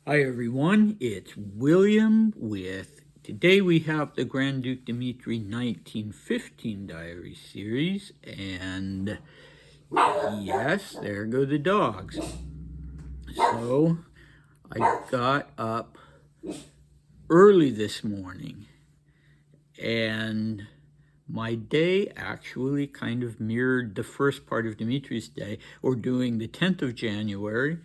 Hi everyone, it's William with, today we have the Grand Duke Dmitri 1915 diary series, and yes, there go the dogs. So, I got up early this morning, and my day actually kind of mirrored the first part of Dmitri's day. We're doing the 10th of January,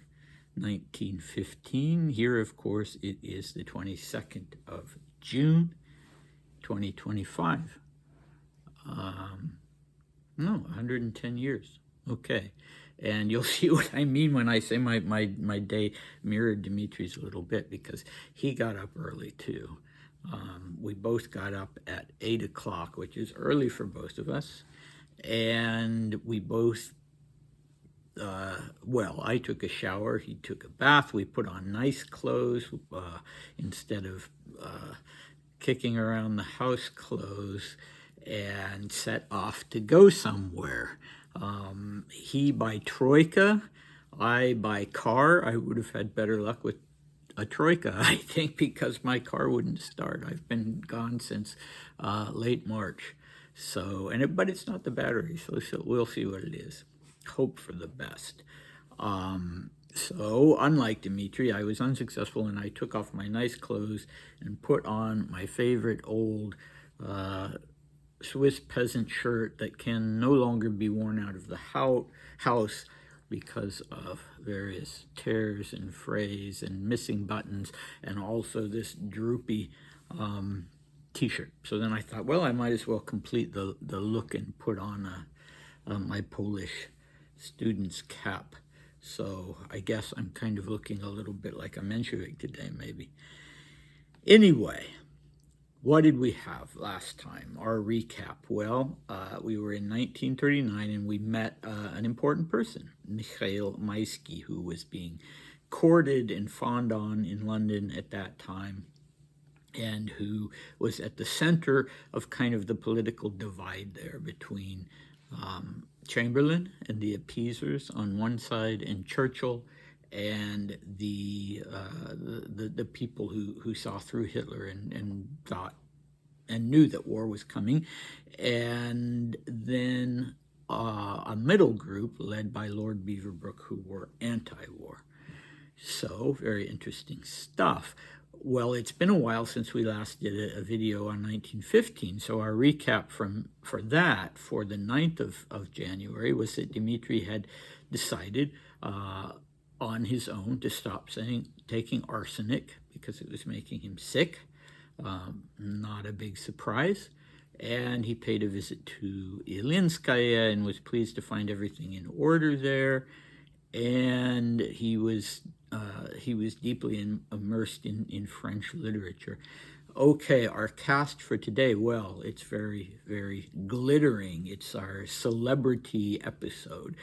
1915. Here, of course, it is the 22nd of June, 2025. No, 110 years. Okay. And you'll see what I mean when I say my day mirrored Dmitri's a little bit, because he got up early too. We both got up at 8 o'clock, which is early for both of us. And we both, I took a shower, he took a bath, we put on nice clothes instead of kicking around the house clothes, and set off to go somewhere. He by troika, I by car. I would have had better luck with a troika, I think, because my car wouldn't start. I've been gone since late March. So, but it's not the battery, so we'll see what it is. Hope for the best. So, unlike Dmitri, I was unsuccessful, and I took off my nice clothes and put on my favorite old Swiss peasant shirt that can no longer be worn out of the house because of various tears and frays and missing buttons, and also this droopy t-shirt. So then I thought, well, I might as well complete the look and put on my Polish student's cap. So I guess I'm kind of looking a little bit like a Menshevik today, maybe. Anyway, what did we have last time? Our recap. Well, we were in 1939, and we met an important person, Mikhail Maisky, who was being courted and fawned on in London at that time, and who was at the center of kind of the political divide there between Chamberlain and the appeasers on one side, and Churchill and the people who saw through Hitler and thought and knew that war was coming. And then a middle group led by Lord Beaverbrook, who were anti-war. So very interesting stuff. Well, it's been a while since we last did a video on 1915, so our recap for the 9th of January was that Dmitri had decided on his own to stop taking arsenic because it was making him sick. Not a big surprise. And he paid a visit to Ilinskaya and was pleased to find everything in order there. And he was deeply immersed in French literature. Okay, our cast for today, well, it's very, very glittering. It's our celebrity episode.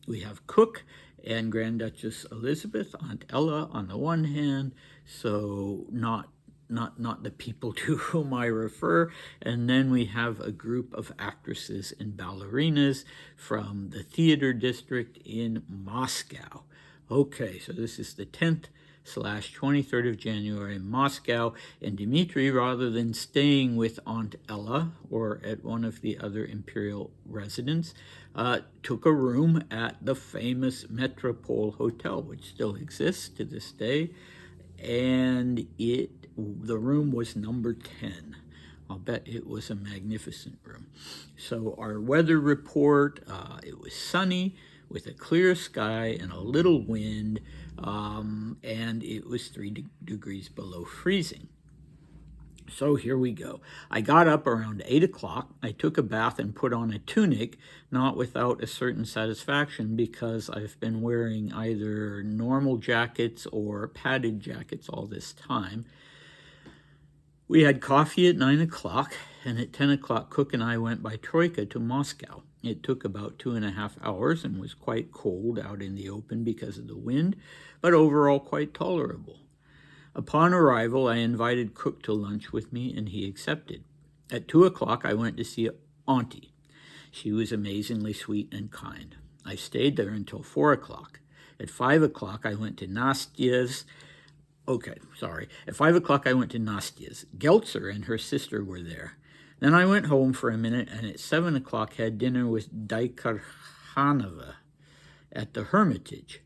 We have Cook and Grand Duchess Elizabeth, Aunt Ella on the one hand, so not the people to whom I refer. And then we have a group of actresses and ballerinas from the theater district in Moscow. Okay, so this is the 10th/23rd of January in Moscow, and Dmitri, rather than staying with Aunt Ella or at one of the other imperial residents, took a room at the famous Metropole Hotel, which still exists to this day, and the room was number 10. I'll bet it was a magnificent room. So our weather report, it was sunny with a clear sky and a little wind, and it was 3 degrees below freezing. So here we go. I got up around 8 o'clock. I took a bath and put on a tunic, not without a certain satisfaction, because I've been wearing either normal jackets or padded jackets all this time. We had coffee at 9 o'clock, and at 10 o'clock, Cook and I went by Troika to Moscow. It took about 2.5 hours and was quite cold out in the open because of the wind, but overall quite tolerable. Upon arrival, I invited Cook to lunch with me, and he accepted. At 2 o'clock, I went to see Auntie. She was amazingly sweet and kind. I stayed there until 4 o'clock. At 5 o'clock, I went to Nastya's. Okay, sorry. At 5 o'clock, I went to Nastya's. Geltser and her sister were there. Then I went home for a minute, and at 7 o'clock had dinner with Daikarhanova at the Hermitage.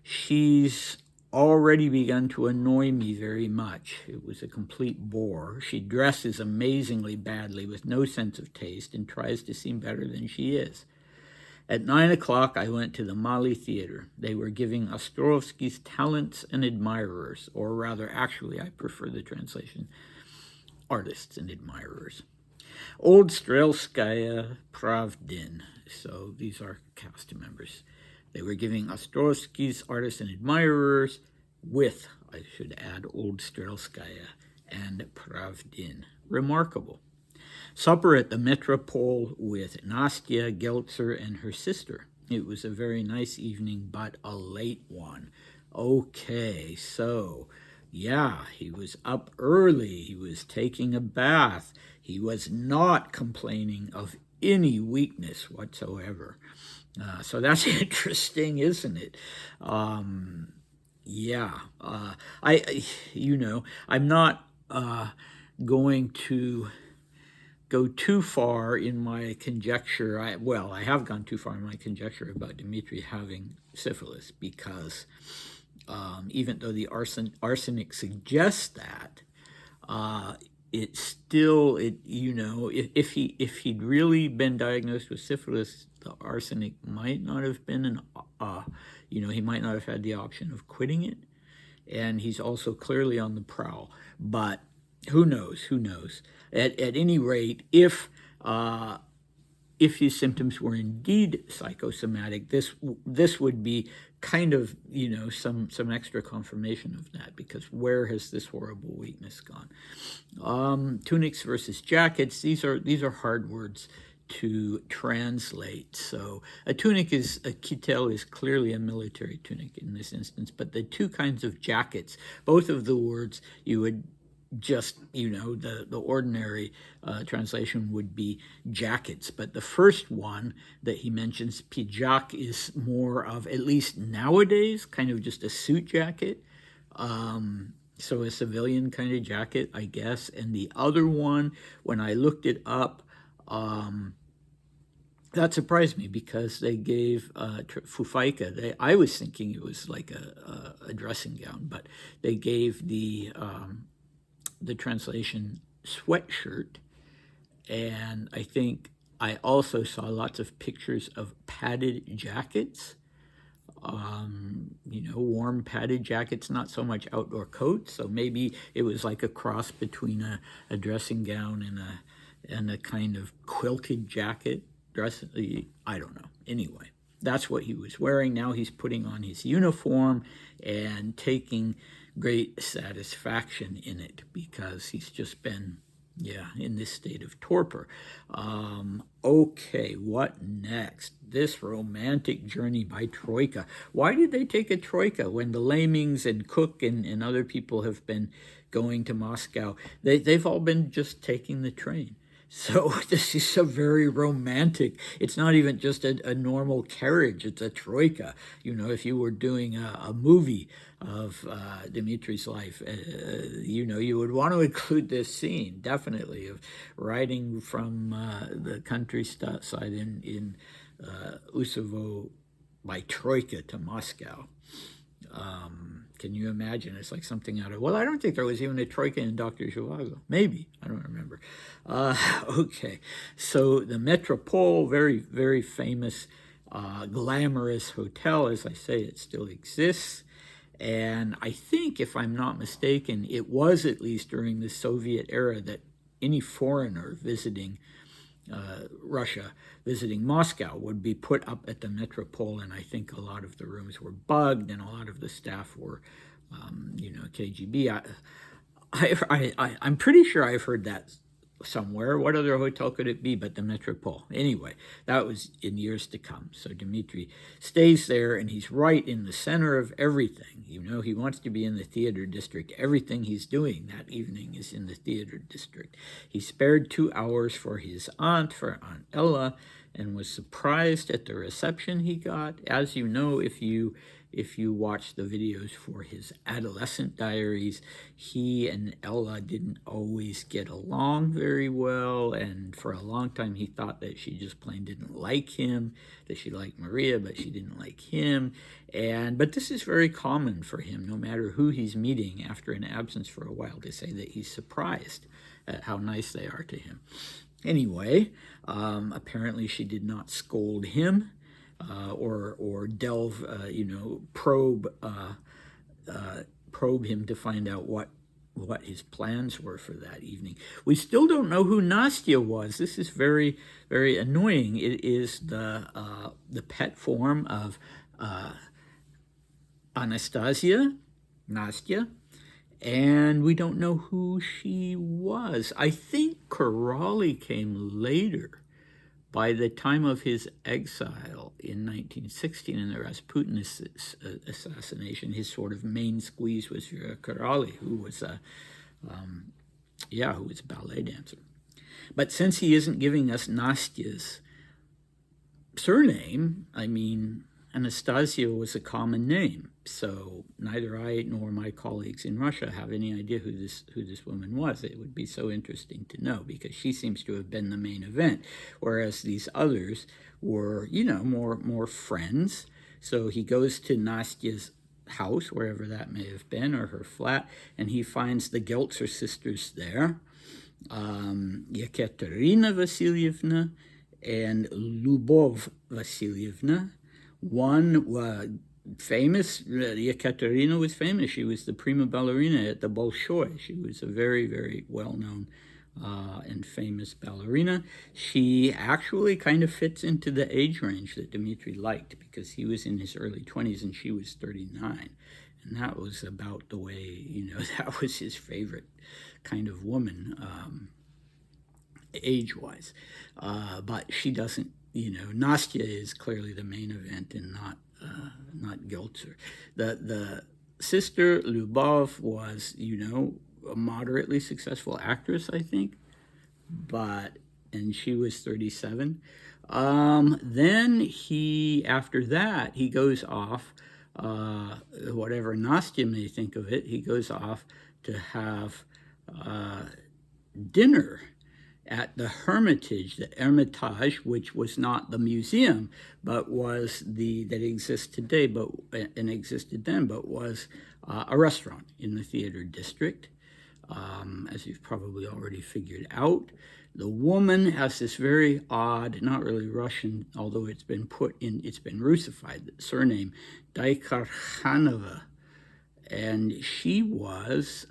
She's already begun to annoy me very much. It was a complete bore. She dresses amazingly badly with no sense of taste and tries to seem better than she is. At 9 o'clock, I went to the Mali Theater. They were giving Ostrovsky's Talents and Admirers, or rather, actually, I prefer the translation, Artists and Admirers. Old Strelskaya Pravdin. So these are cast members. They were giving Ostrovsky's Artists and Admirers with, I should add, Old Strelskaya and Pravdin. Remarkable. Supper at the Metropole with Nastya Geltser and her sister. It was a very nice evening, but a late one. Okay, so, yeah, he was up early. He was taking a bath. He was not complaining of any weakness whatsoever. So that's interesting, isn't it? I'm not going to go too far in my conjecture. I have gone too far in my conjecture about Dmitri having syphilis because even though the arsenic suggests that, it's still, if he'd really been diagnosed with syphilis, the arsenic might not have been he might not have had the option of quitting it, and he's also clearly on the prowl. But who knows? At any rate, if his symptoms were indeed psychosomatic, this would be kind of some extra confirmation of that, because where has this horrible weakness gone? Tunics versus jackets. These are hard words to translate. So a kittel is clearly a military tunic in this instance, but the two kinds of jackets, both of the words you would just, the ordinary translation would be jackets. But the first one that he mentions, pijak, is more of, at least nowadays, kind of just a suit jacket. So a civilian kind of jacket, I guess. And the other one, when I looked it up, that surprised me because they gave fufaika. I was thinking it was like a dressing gown, but they gave the translation sweatshirt, and I think I also saw lots of pictures of padded jackets, warm padded jackets, not so much outdoor coats. So maybe it was like a cross between a dressing gown and a kind of quilted jacket dress. I don't know. Anyway, that's what he was wearing. Now he's putting on his uniform and taking great satisfaction in it because he's just been, in this state of torpor. Okay, what next? This romantic journey by Troika. Why did they take a Troika when the Lamings and Cook and other people have been going to Moscow? They've all been just taking the train. So this is a very romantic, it's not even just a normal carriage, it's a troika. If you were doing a movie of Dmitri's life, you would want to include this scene, definitely, of riding from the countryside in Usovo by troika to Moscow. Can you imagine? It's like something out of, I don't think there was even a troika in Dr. Zhivago. Maybe. I don't remember. Okay. So the Metropole, very, very famous, glamorous hotel. As I say, it still exists. And I think, if I'm not mistaken, it was at least during the Soviet era that any foreigner visiting Russia, visiting Moscow, would be put up at the Metropole, and I think a lot of the rooms were bugged, and a lot of the staff were, KGB. I'm pretty sure I've heard that somewhere. What other hotel could it be but the Metropole? Anyway, that was in years to come. So Dmitri stays there, and he's right in the center of everything. He wants to be in the theater district. Everything he's doing that evening is in the theater district. He spared 2 hours for his aunt, for Aunt Ella, and was surprised at the reception he got. As you know, if you if you watch the videos for his adolescent diaries, he and Ella didn't always get along very well, and for a long time he thought that she just plain didn't like him, that she liked Maria, but she didn't like him. But this is very common for him, no matter who he's meeting after an absence for a while, to say that he's surprised at how nice they are to him. Anyway, apparently she did not scold him or delve, probe him to find out what his plans were for that evening. We still don't know who Nastya was. This is very, very annoying. It is the pet form of Anastasia, Nastya, and we don't know who she was. I think Kuraly came later. By the time of his exile in 1916 in the Rasputin assassination, his sort of main squeeze was Kuraly, who was a ballet dancer. But since he isn't giving us Nastya's surname, I mean, Anastasia was a common name, so neither I nor my colleagues in Russia have any idea who this woman was. It would be so interesting to know, because she seems to have been the main event, whereas these others were, more friends. So he goes to Nastya's house, wherever that may have been, or her flat, and he finds the Geltser sisters there, Yekaterina Vasilyevna and Lubov Vasilyevna. One famous, Yekaterina was famous. She was the prima ballerina at the Bolshoi. She was a very, very well-known and famous ballerina. She actually kind of fits into the age range that Dmitri liked, because he was in his early 20s and she was 39. And that was about the way, that was his favorite kind of woman, age-wise. But she doesn't, Nastya is clearly the main event and not Geltser. The sister, Lubov, was, a moderately successful actress, I think, and she was 37. Then after that, he goes off, whatever Nastya may think of it, he goes off to have dinner at the Hermitage, the Hermitage, which was not the museum, but was that exists today, and existed then, but was a restaurant in the theater district, as you've probably already figured out. The woman has this very odd, not really Russian, although it's been Russified, surname, Daikarkhanova, and she was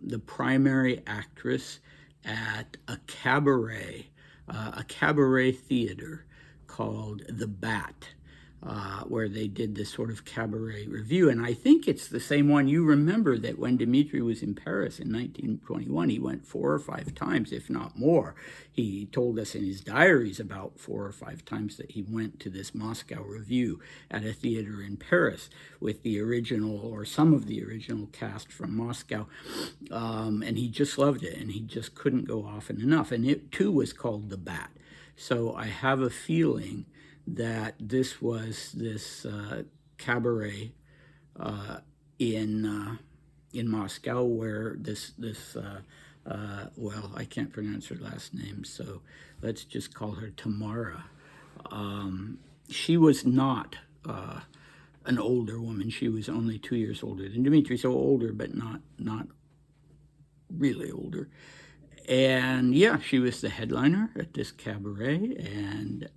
the primary actress at a cabaret theater called The Bat, where they did this sort of cabaret review. And I think it's the same one. You remember that when Dmitri was in Paris in 1921, he went 4 or 5 times, if not more. He told us in his diaries about 4 or 5 times that he went to this Moscow review at a theater in Paris with the original, or some of the original cast from Moscow. And he just loved it, and he just couldn't go often enough. And it too was called The Bat. So I have a feeling that this was this cabaret in Moscow, where this I can't pronounce her last name, so let's just call her Tamara. She was not an older woman. She was only 2 years older than Dmitri, so older, but not really older. And yeah, she was the headliner at this cabaret, and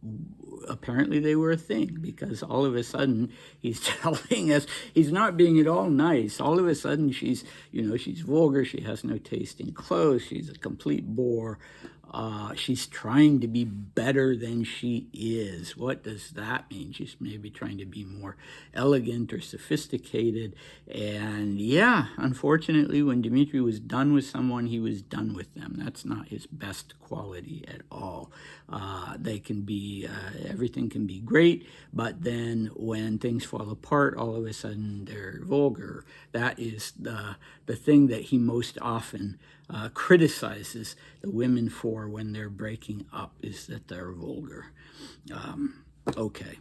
apparently they were a thing, because all of a sudden he's telling us, he's not being at all nice. All of a sudden she's vulgar, she has no taste in clothes, she's a complete bore. She's trying to be better than she is. What does that mean? She's maybe trying to be more elegant or sophisticated. And yeah, unfortunately, when Dmitri was done with someone, he was done with them. That's not his best quality at all. They can be, everything can be great, but then when things fall apart, all of a sudden they're vulgar. That is the thing that he most often criticizes the women for when they're breaking up, is that they're vulgar. Okay,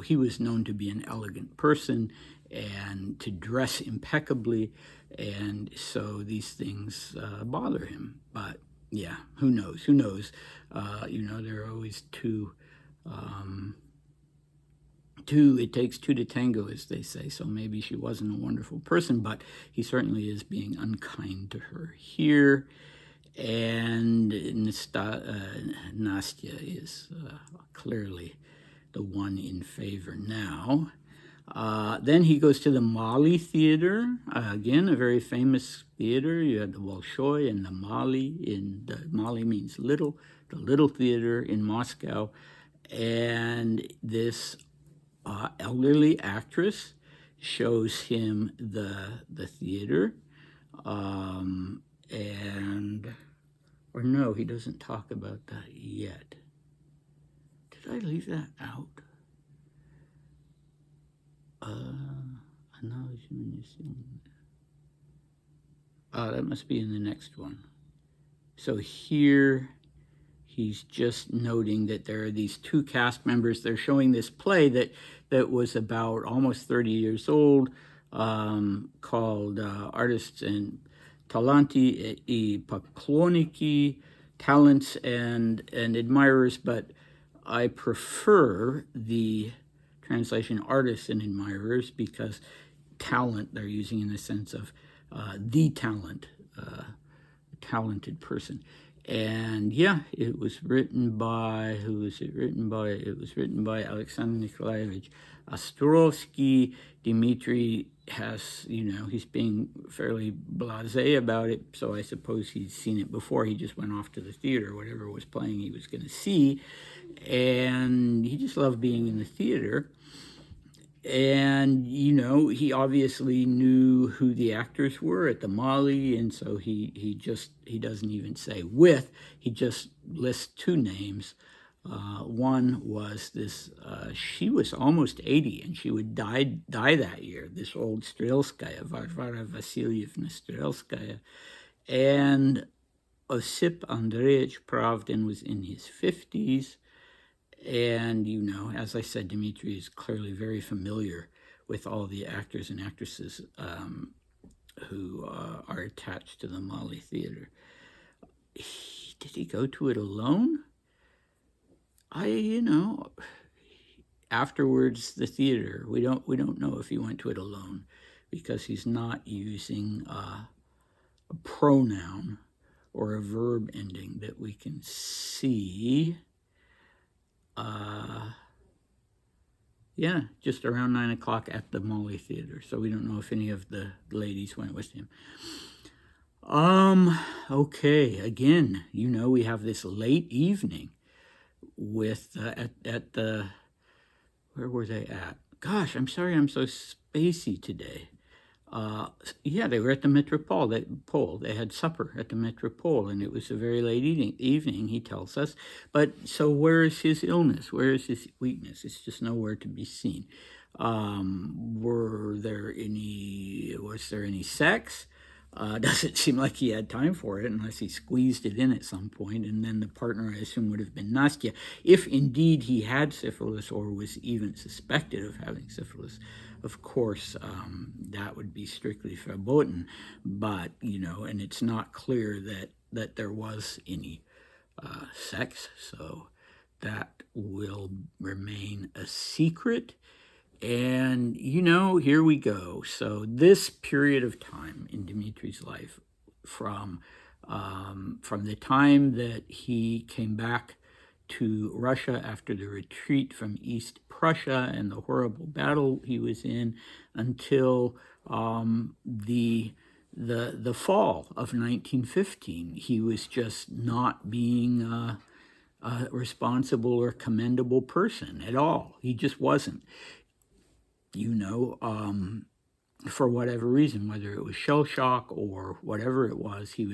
he was known to be an elegant person, and to dress impeccably, and so these things bother him. But yeah, who knows? Who knows? There are always it takes two to tango, as they say, so maybe she wasn't a wonderful person, but he certainly is being unkind to her here. And Nastya is clearly the one in favor now. Then he goes to the Mali Theater, again, a very famous theater. You had the Bolshoi and the Mali. The Mali means little, the Little Theater in Moscow. And this elderly actress shows him the theater. Or no, he doesn't talk about that yet. Did I leave that out? That must be in the next one. So here he's just noting that there are these two cast members. They're showing this play that was about almost 30 years old, called Artists and Talanti I Poklonniki, Talents and Admirers, but I prefer the translation Artists and Admirers, because talent they're using in the sense of the talent, talented person. And yeah, it was written by, who was it written by? It was written by Alexander Nikolaevich Ostrovsky. Dmitri has, he's being fairly blasé about it, so I suppose he's seen it before. He just went off to the theater, whatever was playing he was going to see, and he just loved being in the theater. And, he obviously knew who the actors were at the Mali, and so he doesn't even say with, he just lists two names. One was this, she was almost 80, and she would die that year, this old Strelskaya, Varvara Vasilyevna Strelskaya. And Osip Andreevich Pravdin was in his 50s. And, as I said, Dmitri is clearly very familiar with all the actors and actresses who are attached to the Mali Theater. Did he go to it alone? Afterwards, the theater, we don't know if he went to it alone, because he's not using a pronoun or a verb ending that we can see. Just around 9 o'clock at the Mali Theater. So we don't know if any of the ladies went with him. Okay, again, we have this late evening with, at the, where were they at? Gosh, I'm sorry I'm so spacey today. They were at the Metropole. They had supper at the Metropole, and it was a very late evening, he tells us. But so where is his illness? Where is his weakness? It's just nowhere to be seen. Was there any sex? Doesn't seem like he had time for it, unless he squeezed it in at some point, and then the partner, I assume, would have been Nastya, if indeed he had syphilis or was even suspected of having syphilis. Of course, that would be strictly verboten, but, and it's not clear that there was any sex, so that will remain a secret. And, here we go. So this period of time in Dmitri's life, from the time that he came back to Russia after the retreat from East Prussia and the horrible battle he was in, until the fall of 1915, he was just not being a responsible or commendable person at all. He just wasn't. For whatever reason, whether it was shell shock or whatever it was, he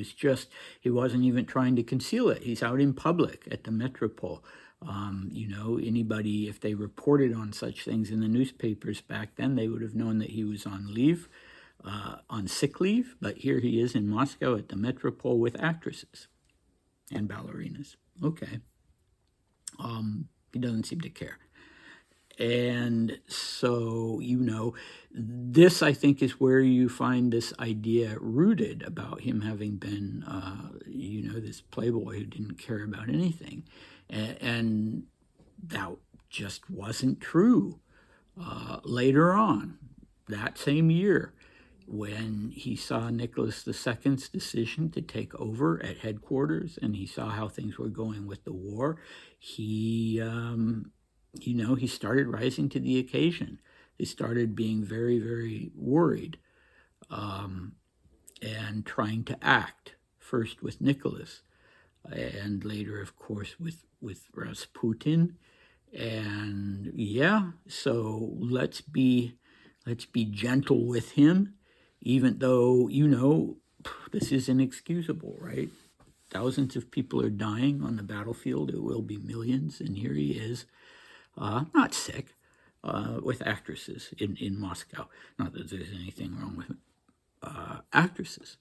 wasn't even trying to conceal it. He's out in public at the Metropole. Anybody, if they reported on such things in the newspapers back then, they would have known that he was on leave, on sick leave. But here he is in Moscow at the Metropole with actresses and ballerinas. Okay. He doesn't seem to care. And so, this I think is where you find this idea rooted about him having been, this playboy who didn't care about anything. And that just wasn't true. Later on, that same year, when he saw Nicholas II's decision to take over at headquarters and he saw how things were going with the war, he he started rising to the occasion. He started being very, very worried and trying to act, first with Nicholas and later, of course, with Rasputin. And yeah, so let's be gentle with him, even though, this is inexcusable, right? Thousands of people are dying on the battlefield. It will be millions. And here he is, not sick, with actresses in Moscow. Not that there's anything wrong with actresses.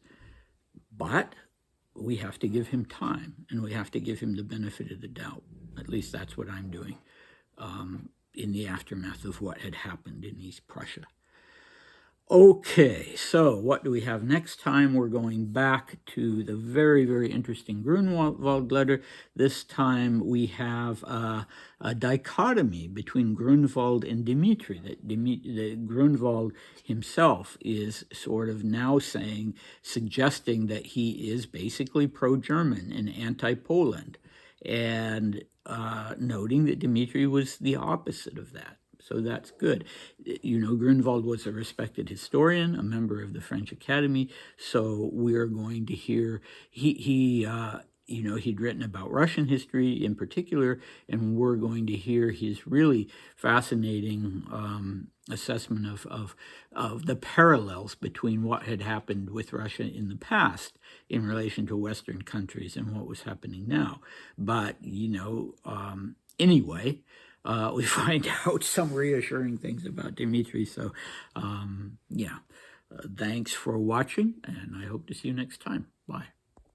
But we have to give him time, and we have to give him the benefit of the doubt. At least that's what I'm doing in the aftermath of what had happened in East Prussia. Okay, so what do we have next time? We're going back to the very, very interesting Grunwald letter. This time we have a dichotomy between Grunwald and Dmitri, that Grunwald himself is sort of now suggesting that he is basically pro-German and anti-Poland, and noting that Dmitri was the opposite of that. So that's good. Grunwald was a respected historian, a member of the French Academy. So we're going to hear, he'd written about Russian history in particular, and we're going to hear his really fascinating assessment of the parallels between what had happened with Russia in the past in relation to Western countries and what was happening now. But, anyway, we find out some reassuring things about Dmitri. So, thanks for watching, and I hope to see you next time. Bye.